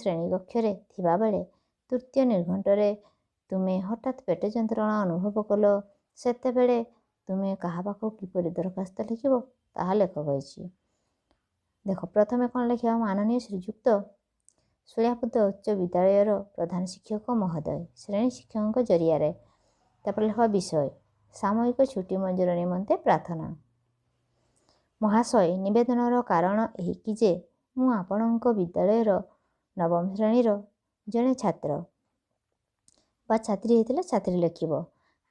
ଶ୍ରେଣୀ କକ୍ଷରେ ଥିବାବେଳେ ତୃତୀୟ ନିର୍ଘଣ୍ଟରେ ତୁମେ ହଠାତ୍ ପେଟ ଯନ୍ତ୍ରଣା ଅନୁଭବ କଲ, ସେତେବେଳେ ତୁମେ କାହା ପାଖକୁ କିପରି ଦରଖାସ୍ତ ଲେଖିବ ତାହା ଲେଖ କହିଛି। ଦେଖ ପ୍ରଥମେ କ'ଣ ଲେଖିବା? ମାନନୀୟ ଶ୍ରୀଯୁକ୍ତ ଶୂଳିଆପଦା ଉଚ୍ଚ ବିଦ୍ୟାଳୟର ପ୍ରଧାନ ଶିକ୍ଷକ ମହୋଦୟ, ଶ୍ରେଣୀ ଶିକ୍ଷକଙ୍କ ଜରିଆରେ। ତାପରେ ଲେଖ ବିଷୟ, ସାମୟିକ ଛୁଟି ମଞ୍ଜୁର ନିମନ୍ତେ ପ୍ରାର୍ଥନା। ମହାଶୟ, ନିବେଦନର କାରଣ ଏହିକି ଯେ ମୁଁ ଆପଣଙ୍କ ବିଦ୍ୟାଳୟର ନବମ ଶ୍ରେଣୀର ଜଣେ ଛାତ୍ର ବା ଛାତ୍ରୀ ହେଇଥିଲେ ଛାତ୍ରୀ ଲେଖିବ।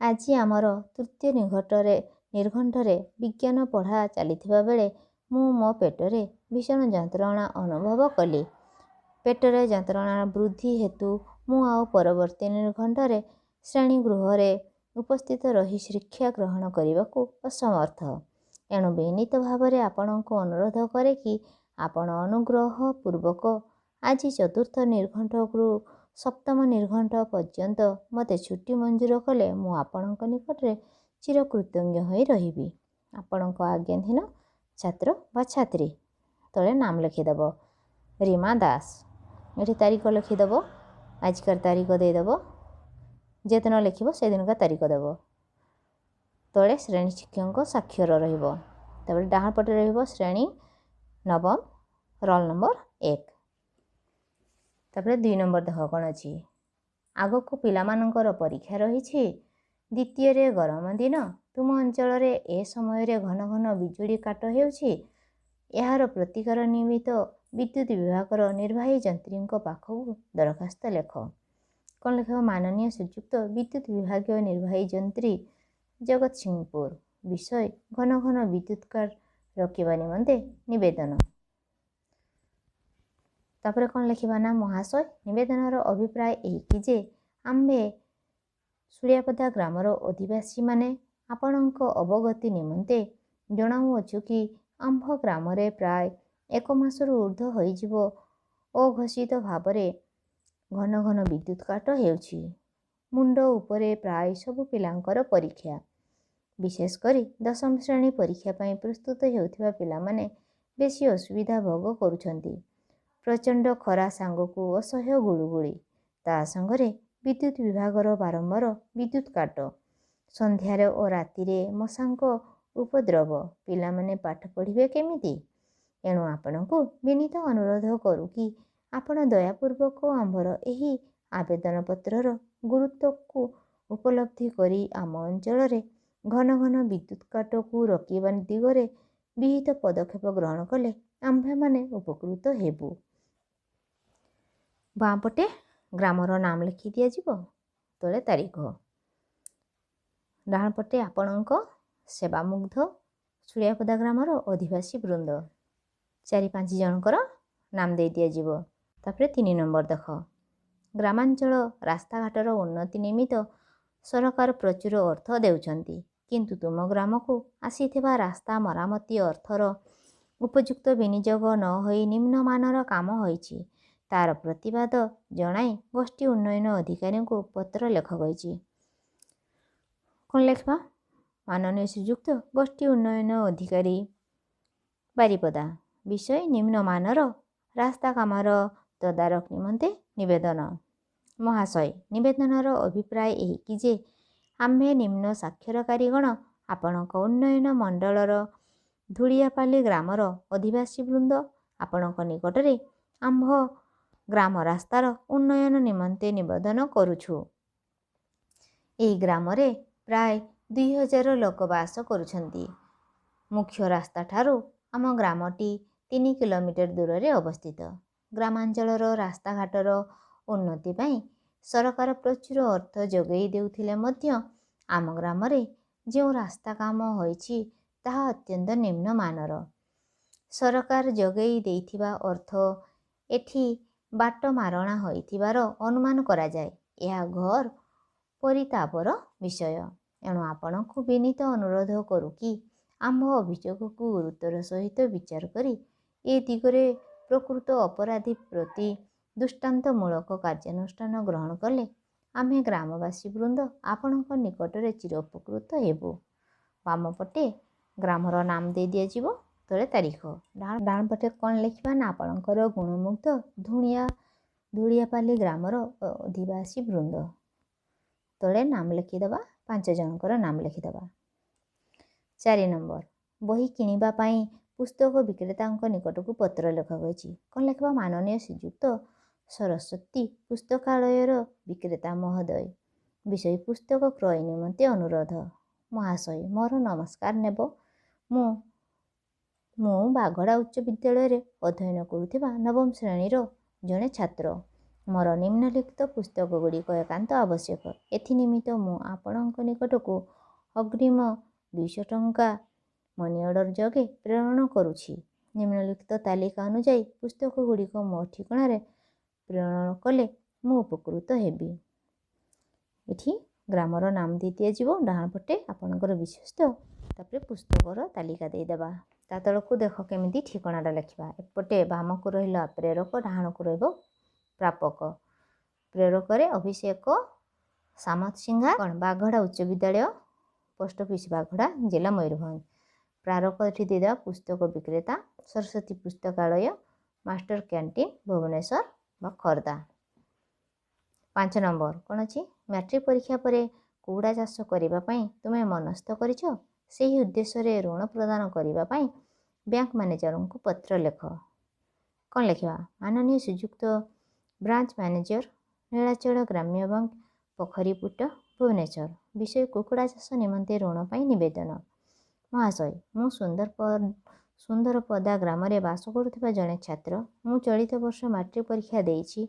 ଆଜି ଆମର ତୃତୀୟ ନିର୍ଘଣ୍ଟରେ ବିଜ୍ଞାନ ପଢ଼ା ଚାଲିଥିବା ବେଳେ ମୁଁ ମୋ ପେଟରେ ଭୀଷଣ ଯନ୍ତ୍ରଣା ଅନୁଭବ କଲି। ପେଟରେ ଯନ୍ତ୍ରଣା ବୃଦ୍ଧି ହେତୁ ମୁଁ ଆଉ ପରବର୍ତ୍ତୀ ନିର୍ଘଣ୍ଟରେ ଶ୍ରେଣୀ ଗୃହରେ ଉପସ୍ଥିତ ରହି ଶିକ୍ଷା ଗ୍ରହଣ କରିବାକୁ ଅସମର୍ଥ। ଏଣୁ ବିନୀତ ଭାବରେ ଆପଣଙ୍କୁ ଅନୁରୋଧ କରେ କି ଆପଣ ଅନୁଗ୍ରହ ପୂର୍ବକ ଆଜି ଚତୁର୍ଥ ନିର୍ଘଣ୍ଟରୁ ସପ୍ତମ ନିର୍ଘଣ୍ଟ ପର୍ଯ୍ୟନ୍ତ ମୋତେ ଛୁଟି ମଞ୍ଜୁର କଲେ ମୁଁ ଆପଣଙ୍କ ନିକଟରେ ଚିରକୃତଜ୍ଞ ହୋଇ ରହିବି। ଆପଣଙ୍କ ଆଜ୍ଞାଧୀନ ଛାତ୍ର ବା ଛାତ୍ରୀ। ତଳେ ନାମ ଲେଖିଦେବ। ରୀମା ଦାସ। ଏଠି ତାରିଖ ଲେଖିଦେବ। ଆଜିକାର ତାରିଖ ଦେଇଦେବ। ଯେଦିନ ଲେଖିବ ସେଦିନକା ତାରିଖ ଦେବ। ତଳେ ଶ୍ରେଣୀ ଶିକ୍ଷକଙ୍କ ସ୍ୱାକ୍ଷର ରହିବ। ତାପରେ ଡାହାଣ ପଟେ ରହିବ ଶ୍ରେଣୀ ନବମ ରୋଲ ନମ୍ବର 1। ତାପରେ 2 ନମ୍ବର ଦେଖ କ'ଣ ଅଛି? ଆଗକୁ ପିଲାମାନଙ୍କର ପରୀକ୍ଷା ରହିଛି। ଦ୍ୱିତୀୟରେ ଗରମ ଦିନ। ତୁମ ଅଞ୍ଚଳରେ ଏ ସମୟରେ ଘନ ଘନ ବିଜୁଳି କାଟ ହେଉଛି। ଏହାର ପ୍ରତିକାର ନିମିତ୍ତ ବିଦ୍ୟୁତ ବିଭାଗର ନିର୍ବାହୀ ଯନ୍ତ୍ରୀଙ୍କ ପାଖକୁ ଦରଖାସ୍ତ ଲେଖ। କ'ଣ ଲେଖିବ? ମାନନୀୟ ଶ୍ରୀଯୁକ୍ତ ବିଦ୍ୟୁତ ବିଭାଗୀୟ ନିର୍ବାହୀ ଯନ୍ତ୍ରୀ, ଜଗତସିଂହପୁର। ବିଷୟ, ଘନ ଘନ ବିଦ୍ୟୁତ କାଟ ରୋକିବା ନିମନ୍ତେ ନିବେଦନ। ତାପରେ କ'ଣ ଲେଖିବା ନା ମହାଶୟ, ନିବେଦନର ଅଭିପ୍ରାୟ ଏହିକି ଯେ ଆମ୍ଭେ ଶୂଳିଆପଦା ଗ୍ରାମର ଅଧିବାସୀମାନେ ଆପଣଙ୍କ ଅବଗତି ନିମନ୍ତେ ଜଣାଉଅଛୁ କି ଆମ୍ଭ ଗ୍ରାମରେ ପ୍ରାୟ 1 ମାସରୁ ଊର୍ଦ୍ଧ୍ୱ ହୋଇଯିବ ଅଘୋଷିତ ଭାବରେ ଘନ ଘନ ବିଦ୍ୟୁତ କାଟ ହେଉଛି। ମୁଣ୍ଡ ଉପରେ ପ୍ରାୟ ସବୁ ପିଲାଙ୍କର ପରୀକ୍ଷା। ବିଶେଷ କରି ଦଶମ ଶ୍ରେଣୀ ପରୀକ୍ଷା ପାଇଁ ପ୍ରସ୍ତୁତ ହେଉଥିବା ପିଲାମାନେ ବେଶୀ ଅସୁବିଧା ଭୋଗ କରୁଛନ୍ତି। ପ୍ରଚଣ୍ଡ ଖରା ସାଙ୍ଗକୁ ଅସହ୍ୟ ଗୁଳୁଗୁଳି, ତା ସାଙ୍ଗରେ ବିଦ୍ୟୁତ ବିଭାଗର ବାରମ୍ବାର ବିଦ୍ୟୁତ କାଟ, ସନ୍ଧ୍ୟାରେ ଓ ରାତିରେ ମଶାଙ୍କ ଉପଦ୍ରବ, ପିଲାମାନେ ପାଠ ପଢ଼ିବେ କେମିତି? ଏଣୁ ଆପଣଙ୍କୁ ବିନୀତ ଅନୁରୋଧ କରୁ କି ଆପଣ ଦୟାପୂର୍ବକ ଆମ୍ଭର ଏହି ଆବେଦନପତ୍ରର ଗୁରୁତ୍ୱକୁ ଉପଲବ୍ଧି କରି ଆମ ଅଞ୍ଚଳରେ ଘନ ଘନ ବିଦ୍ୟୁତ କାଟକୁ ରୋକିବା ଦିଗରେ ବିହିତ ପଦକ୍ଷେପ ଗ୍ରହଣ କଲେ ଆମ୍ଭେମାନେ ଉପକୃତ ହେବୁ। ବାଁ ପଟେ ଗ୍ରାମର ନାମ ଲେଖି ଦିଆଯିବ। ତଳେ ତାରିଖ। ଡାହାଣ ପଟେ ଆପଣଙ୍କ ସେବାମୁଗ୍ଧ ଶୂଳିଆପଦା ଗ୍ରାମର ଅଧିବାସୀ ବୃନ୍ଦ 4-5 ଜଣଙ୍କର ନାମ ଦେଇ ଦିଆଯିବ। ତାପରେ 3 ନମ୍ବର ଦେଖ। ଗ୍ରାମାଞ୍ଚଳ ରାସ୍ତାଘାଟର ଉନ୍ନତି ନିମିତ୍ତ ସରକାର ପ୍ରଚୁର ଅର୍ଥ ଦେଉଛନ୍ତି, କିନ୍ତୁ ତୁମ ଗ୍ରାମକୁ ଆସିଥିବା ରାସ୍ତା ମରାମତି ଅର୍ଥର ଉପଯୁକ୍ତ ବିନିଯୋଗ ନ ହୋଇ ନିମ୍ନମାନର କାମ ହୋଇଛି। ତାର ପ୍ରତିବାଦ ଜଣାଇ ଗୋଷ୍ଠୀ ଉନ୍ନୟନ ଅଧିକାରୀଙ୍କୁ ପତ୍ର ଲେଖ କହିଛି। କ'ଣ ଲେଖିବା? ମାନନୀୟ ଶ୍ରୀଯୁକ୍ତ ଗୋଷ୍ଠୀ ଉନ୍ନୟନ ଅଧିକାରୀ ବାରିପଦା। ବିଷୟ, ନିମ୍ନମାନର ରାସ୍ତା କାମର ତଦାରଖ ନିମନ୍ତେ ନିବେଦନ। ମହାଶୟ, ନିବେଦନର ଅଭିପ୍ରାୟ ଏହିକି ଯେ ଆମ୍ଭେ ନିମ୍ନ ସ୍ୱାକ୍ଷରକାରୀଗଣ ଆପଣଙ୍କ ଉନ୍ନୟନ ମଣ୍ଡଳର ଧୂଳିଆପାଲି ଗ୍ରାମର ଅଧିବାସୀ ବୃନ୍ଦ ଆପଣଙ୍କ ନିକଟରେ ଆମ୍ଭ ଗ୍ରାମ ରାସ୍ତାର ଉନ୍ନୟନ ନିମନ୍ତେ ନିବେଦନ କରୁଛୁ। ଏହି ଗ୍ରାମରେ ପ୍ରାୟ 2000 ଲୋକ ବାସ କରୁଛନ୍ତି। ମୁଖ୍ୟ ରାସ୍ତାଠାରୁ ଆମ ଗ୍ରାମଟି 3 କିଲୋମିଟର ଦୂରରେ ଅବସ୍ଥିତ। ଗ୍ରାମାଞ୍ଚଳର ରାସ୍ତାଘାଟର ଉନ୍ନତି ପାଇଁ ସରକାର ପ୍ରଚୁର ଅର୍ଥ ଯୋଗାଇ ଦେଉଥିଲେ ମଧ୍ୟ ଆମ ଗ୍ରାମରେ ଯେଉଁ ରାସ୍ତା କାମ ହୋଇଛି ତାହା ଅତ୍ୟନ୍ତ ନିମ୍ନମାନର। ସରକାର ଯୋଗାଇ ଦେଇଥିବା ଅର୍ଥ ଏଠି ବାଟ ମାରଣା ହୋଇଥିବାର ଅନୁମାନ କରାଯାଏ। ଏହା ଘୋର ପରିତାପର ବିଷୟ। ଏଣୁ ଆପଣଙ୍କୁ ବିନୀତ ଅନୁରୋଧ କରୁ କି ଆମ୍ଭ ଅଭିଯୋଗକୁ ଗୁରୁତ୍ୱର ସହିତ ବିଚାର କରି ଏ ଦିଗରେ ପ୍ରକୃତ ଅପରାଧୀ ପ୍ରତି ଦୃଷ୍ଟାନ୍ତମୂଳକ କାର୍ଯ୍ୟାନୁଷ୍ଠାନ ଗ୍ରହଣ କଲେ ଆମ୍ଭେ ଗ୍ରାମବାସୀ ବୃନ୍ଦ ଆପଣଙ୍କ ନିକଟରେ ଚିର ଉପକୃତ ହେବୁ। ବାମ ପଟେ ଗ୍ରାମର ନାମ ଦେଇ ଦିଆଯିବ। ତଳେ ତାରିଖ। ଡାହାଣ ପଟେ କ'ଣ ଲେଖିବା ନା ଆପଣଙ୍କର ଗୁଣମୁଗ୍ଧ ଧୂଳିଆ ଧୂଳିଆପାଲି ଗ୍ରାମର ଅଧିବାସୀ ବୃନ୍ଦ। ତଳେ ନାମ ଲେଖିଦେବା, 5 ଜଣଙ୍କର ନାମ ଲେଖିଦେବା। 4 ନମ୍ବର, ବହି କିଣିବା ପାଇଁ ପୁସ୍ତକ ବିକ୍ରେତାଙ୍କ ନିକଟକୁ ପତ୍ର ଲେଖାଯାଇଛି। କ'ଣ ଲେଖିବା? ମାନନୀୟ ଶ୍ରୀଯୁକ୍ତ ସରସ୍ୱତୀ ପୁସ୍ତକାଳୟର ବିକ୍ରେତା ମହୋଦୟ, ବିଷୟ ପୁସ୍ତକ କ୍ରୟ ନିମନ୍ତେ ଅନୁରୋଧ। ମହାଶୟ, ମୋର ନମସ୍କାର ନେବ। ମୁଁ ବାଘଡ଼ା ଉଚ୍ଚ ବିଦ୍ୟାଳୟରେ ଅଧ୍ୟୟନ କରୁଥିବା ନବମ ଶ୍ରେଣୀର ଜଣେ ଛାତ୍ର। ମୋର ନିମ୍ନଲିଖିତ ପୁସ୍ତକ ଗୁଡ଼ିକ ଏକାନ୍ତ ଆବଶ୍ୟକ। ଏଥିନିମିତ୍ତ ମୁଁ ଆପଣଙ୍କ ନିକଟକୁ ଅଗ୍ରିମ 200 ଟଙ୍କା ମନି ଅର୍ଡ଼ର ଯୋଗେ ପ୍ରେରଣ କରୁଛି। ନିମ୍ନଲିଖିତ ତାଲିକା ଅନୁଯାୟୀ ପୁସ୍ତକ ଗୁଡ଼ିକ ମୋ ଠିକଣାରେ ପ୍ରେରଣ କଲେ ମୁଁ ଉପକୃତ ହେବି। ଏଠି ଗ୍ରାମର ନାମ ଦେଇ ଦିଆଯିବ, ଡାହାଣ ପଟେ ଆପଣଙ୍କର ବିଶ୍ୱସ୍ତ, ତାପରେ ପୁସ୍ତକର ତାଲିକା ଦେଇଦେବା। ତା ତଳକୁ ଦେଖ କେମିତି ଠିକଣାଟା ଲେଖିବା। ଏପଟେ ବାମକୁ ରହିଲା ପ୍ରେରକ, ଡାହାଣକୁ ରହିବ ପ୍ରାପକ। ପ୍ରେରକରେ ଅଭିଷେକ ସାମନ୍ତ ସିଂହା, କ'ଣ ବାଘଡ଼ା ଉଚ୍ଚ ବିଦ୍ୟାଳୟ, ପୋଷ୍ଟ ଅଫିସ୍ ବାଘଡ଼ା, ଜିଲ୍ଲା ମୟୂରଭଞ୍ଜ। ପ୍ରାରକ ଏଠି ଦେଇଦେବା ପୁସ୍ତକ ବିକ୍ରେତା ସରସ୍ୱତୀ ପୁସ୍ତକାଳୟ, ମାଷ୍ଟର କ୍ୟାଣ୍ଟିନ୍ ଭୁବନେଶ୍ୱର ବା ଖୋର୍ଦ୍ଧା। 5 ନମ୍ବର କ'ଣ ଅଛି? ମ୍ୟାଟ୍ରିକ୍ ପରୀକ୍ଷା ପରେ କୁକୁଡ଼ା ଚାଷ କରିବା ପାଇଁ ତୁମେ ମନସ୍ଥ କରିଛ। ସେହି ଉଦ୍ଦେଶ୍ୟରେ ଋଣ ପ୍ରଦାନ କରିବା ପାଇଁ ବ୍ୟାଙ୍କ ମ୍ୟାନେଜରଙ୍କୁ ପତ୍ର ଲେଖ। କ'ଣ ଲେଖିବା? ମାନନୀୟ ଶ୍ରୀଯୁକ୍ତ ବ୍ରାଞ୍ଚ ମ୍ୟାନେଜର, ନୀଳାଚଳ ଗ୍ରାମ୍ୟ ବ୍ୟାଙ୍କ, ପୋଖରୀପୁଟ, ଭୁବନେଶ୍ୱର, ବିଷୟ କୁକୁଡ଼ା ଚାଷ ନିମନ୍ତେ ଋଣ ପାଇଁ ନିବେଦନ। ମହାଶୟ, ମୁଁ ସୁନ୍ଦରପଦା ଗ୍ରାମରେ ବାସ କରୁଥିବା ଜଣେ ଛାତ୍ର। ମୁଁ ଚଳିତ ବର୍ଷ ମାଟ୍ରିକ ପରୀକ୍ଷା ଦେଇଛି।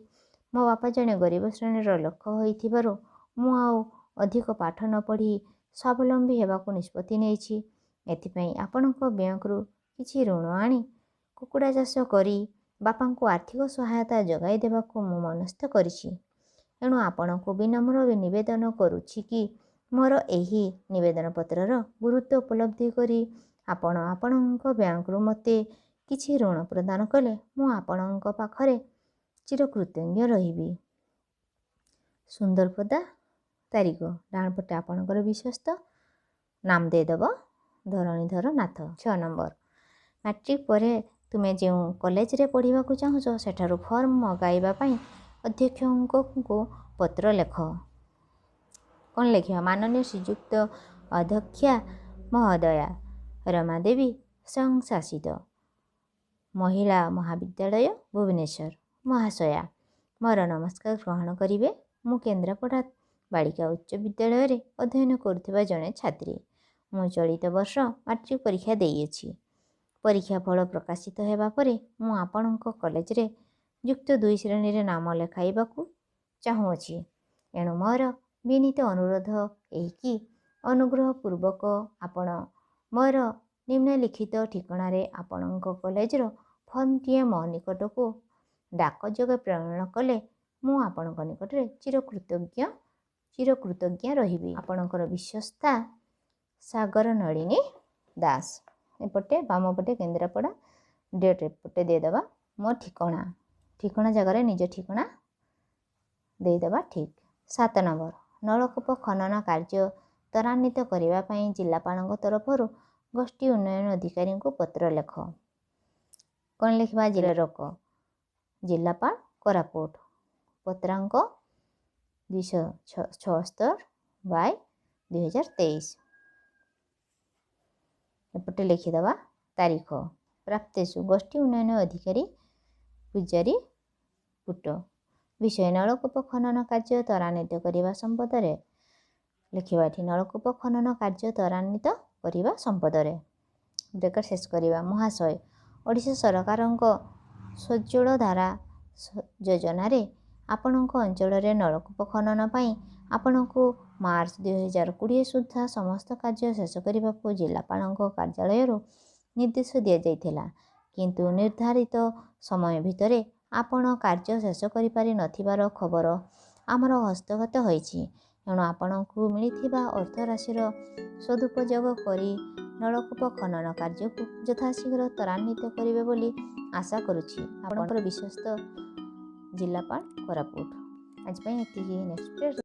ମୋ ବାପା ଜଣେ ଗରିବ ଶ୍ରେଣୀର ଲୋକ ହୋଇଥିବାରୁ ମୁଁ ଆଉ ଅଧିକ ପାଠ ନ ପଢ଼ି ସ୍ୱାବଲମ୍ବୀ ହେବାକୁ ନିଷ୍ପତ୍ତି ନେଇଛି। ଏଥିପାଇଁ ଆପଣଙ୍କ ବ୍ୟାଙ୍କରୁ କିଛି ଋଣ ଆଣି କୁକୁଡ଼ା ଚାଷ କରି ବାପାଙ୍କୁ ଆର୍ଥିକ ସହାୟତା ଯୋଗାଇ ଦେବାକୁ ମୁଁ ମନସ୍ଥ କରିଛି। ଏଣୁ ଆପଣଙ୍କୁ ବିନମ୍ର ନିବେଦନ କରୁଛି କି ମୋର ଏହି ନିବେଦନ ପତ୍ରର ଗୁରୁତ୍ୱ ଉପଲବ୍ଧି କରି ଆପଣ ଆପଣଙ୍କ ବ୍ୟାଙ୍କରୁ ମୋତେ କିଛି ଋଣ ପ୍ରଦାନ କଲେ ମୁଁ ଆପଣଙ୍କ ପାଖରେ ଚିରକୃତଜ୍ଞ ରହିବି। ସୁନ୍ଦରପଦା, ତାରିଖ, ଡାହାଣ ପଟେ ଆପଣଙ୍କର ବିଶ୍ୱସ୍ତ, ନାମ ଦେଇଦେବ ଧରଣୀଧର ନାଥ। 6 ନମ୍ବର, ମାଟ୍ରିକ ପରେ ତୁମେ ଯେଉଁ କଲେଜରେ ପଢ଼ିବାକୁ ଚାହୁଁଛ ସେଠାରୁ ଫର୍ମ ମଗାଇବା ପାଇଁ ଅଧ୍ୟକ୍ଷଙ୍କୁ ପତ୍ର ଲେଖ। କ'ଣ ଲେଖିବା? ମାନନୀୟ ଶ୍ରୀଯୁକ୍ତ ଅଧ୍ୟକ୍ଷା ମହୋଦୟା, ରମାଦେବୀ ସ୍ୱୟଂଶାସିତ ମହିଳା ମହାବିଦ୍ୟାଳୟ, ଭୁବନେଶ୍ୱର। ମହାଶୟା, ମୋର ନମସ୍କାର ଗ୍ରହଣ କରିବେ। ମୁଁ କେନ୍ଦ୍ରାପଡ଼ା ବାଳିକା ଉଚ୍ଚ ବିଦ୍ୟାଳୟରେ ଅଧ୍ୟୟନ କରୁଥିବା ଜଣେ ଛାତ୍ରୀ। ମୁଁ ଚଳିତ ବର୍ଷ ମାଟ୍ରିକ ପରୀକ୍ଷା ଦେଇଅଛି। ପରୀକ୍ଷା ଫଳ ପ୍ରକାଶିତ ହେବା ପରେ ମୁଁ ଆପଣଙ୍କ କଲେଜରେ ଯୁକ୍ତ 2 ଶ୍ରେଣୀରେ ନାମ ଲେଖାଇବାକୁ ଚାହୁଁଅଛି। ଏଣୁ ମୋର ବିନୀତ ଅନୁରୋଧ ଏହିକି ଅନୁଗ୍ରହପୂର୍ବକ ଆପଣ ମୋର ନିମ୍ନଲିଖିତ ଠିକଣାରେ ଆପଣଙ୍କ କଲେଜର ଫର୍ମଟିଏ ମୋ ନିକଟକୁ ଡାକ ଯୋଗେ ପ୍ରେରଣ କଲେ ମୁଁ ଆପଣଙ୍କ ନିକଟରେ ଚିରକୃତଜ୍ଞ ରହିବି। ଆପଣଙ୍କର ବିଶ୍ୱସ୍ତା ସାଗର ନଳିନୀ ଦାସ। ଏପଟେ ବାମ ପଟେ କେନ୍ଦ୍ରାପଡ଼ା, ଡେଟ୍ ଏପଟେ ଦେଇଦେବା। ମୋ ଠିକଣା ଜାଗାରେ ନିଜ ଠିକଣା ଦେଇଦେବା ଠିକ୍। 7 ନମ୍ବର, ନଳକୂପ ଖନନ କାର୍ଯ୍ୟ ତ୍ୱରାନ୍ୱିତ କରିବା ପାଇଁ ଜିଲ୍ଲାପାଳଙ୍କ ତରଫରୁ ଗୋଷ୍ଠୀ ଉନ୍ନୟନ ଅଧିକାରୀଙ୍କୁ ପତ୍ର ଲେଖ। କ'ଣ ଲେଖିବା? ଜିଲ୍ଲାପାଳ କୋରାପୁଟ, ପତ୍ରାଙ୍କ 276/2023। ଏପଟେ ଲେଖିଦେବା ତାରିଖ। ପ୍ରାପ୍ତେଷୁ ଗୋଷ୍ଠୀ ଉନ୍ନୟନ ଅଧିକାରୀ ପୂଜାରୀ ପୁଟ, ବିଷୟ ନଳକୂପ ଖନନ କାର୍ଯ୍ୟ ତ୍ୱରାନ୍ୱିତ କରିବା ସମ୍ପଦରେ ଲେଖିବା। ଏଠି ନଳକୂପ ଖନନ କାର୍ଯ୍ୟ ତ୍ୱରାନ୍ୱିତ କରିବା ସମ୍ପଦରେ ବ୍ରେକେଟ୍ ଶେଷ କରିବା। ମହାଶୟ, ଓଡ଼ିଶା ସରକାରଙ୍କ ସ୍ୱଚ୍ଛଳ ଧାରା ଯୋଜନାରେ ଆପଣଙ୍କ ଅଞ୍ଚଳରେ ନଳକୂପ ଖନନ ପାଇଁ ଆପଣଙ୍କୁ ମାର୍ଚ୍ଚ 2020 ସୁଦ୍ଧା ସମସ୍ତ କାର୍ଯ୍ୟ ଶେଷ କରିବାକୁ ଜିଲ୍ଲାପାଳଙ୍କ କାର୍ଯ୍ୟାଳୟରୁ ନିର୍ଦ୍ଦେଶ ଦିଆଯାଇଥିଲା। କିନ୍ତୁ ନିର୍ଦ୍ଧାରିତ ସମୟ ଭିତରେ ଆପଣ କାର୍ଯ୍ୟ ଶେଷ କରିପାରି ନଥିବାର ଖବର ଆମର ହସ୍ତଗତ ହୋଇଛି। ଏଣୁ ଆପଣଙ୍କୁ ମିଳିଥିବା ଅର୍ଥରାଶିର ସଦୁପଯୋଗ କରି ନଳକୂପ ଖନନ କାର୍ଯ୍ୟକୁ ଯଥାଶୀଘ୍ର ତ୍ୱରାନ୍ୱିତ କରିବେ ବୋଲି ଆଶା କରୁଛି। ଆପଣଙ୍କର ବିଶ୍ୱସ୍ତ ଜିଲ୍ଲାପାଳ କୋରାପୁଟ। ଆଜି ପାଇଁ ଏତିକି। ନେକ୍ସଟ